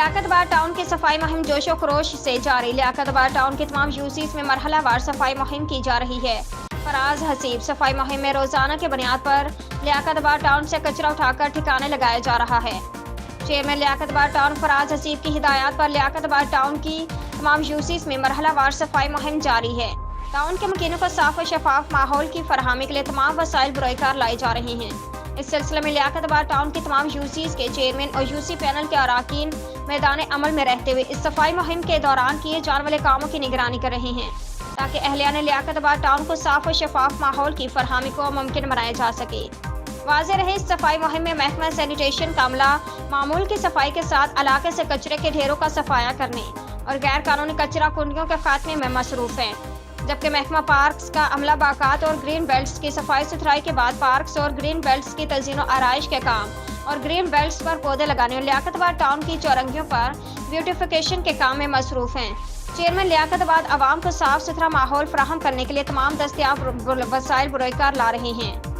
लियाकत आबाद टाउन की सफाई मुहिम जोशो खरोश से जारी। लियाकत आबाद टाउन के तमाम यूसीज में मरहलावार सफाई मुहिम की जा रही है। फराज हसीब सफाई मुहिम में रोजाना के बुनियाद पर लियाकत आबाद टाउन से कचरा उठाकर ठिकाने लगाया जा रहा है। चेयरमैन लियाकत आबाद टाउन फराज हसीब की हिदायत पर लियाकत आबाद टाउन की तमाम यूसीज में मरहलावार सफाई मुहिम जारी है। टाउन के मकीनों को साफ और शफाफ माहौल की फरहमी के लिए तमाम वसाइल बरोकार लाई जा रही हैं। इस सिलसिले में लियाकत आबाद टाउन के तमाम यूसीज के चेयरमैन और यूसी पैनल के अराकीन मैदान अमल में रहते हुए इस सफाई मुहिम के दौरान किए जाने वाले कामों की निगरानी कर रहे हैं, ताकि अहलियान लियाकत आबाद टाउन को साफ और शफाफ माहौल की फरहमी को मुमकिन बनाया जा सके। वाज़ेह रहे, इस सफाई मुहिम में महकमा सैनिटेशन का अमला मामूल की सफाई के साथ इलाके से कचरे के ढेरों का सफाया करने और गैर कानूनी कचरा कुंडियों के खात्मे में मसरूफ है, जबकि महकमा पार्क्स का अमला बाकात और ग्रीन बेल्ट्स की सफाई सुथराई के बाद पार्क्स और ग्रीन बेल्ट्स की तज़ीन और आराइश के काम और ग्रीन बेल्ट्स पर पौधे लगाने और लियाकत आबाद टाउन की चौरंगियों पर ब्यूटिफिकेशन के काम में मसरूफ हैं। चेयरमैन लियाकत आबाद आवाम को साफ सुथरा माहौल फराहम करने के लिए तमाम दस्तयाब वसाइल बरोकार ला रहे हैं।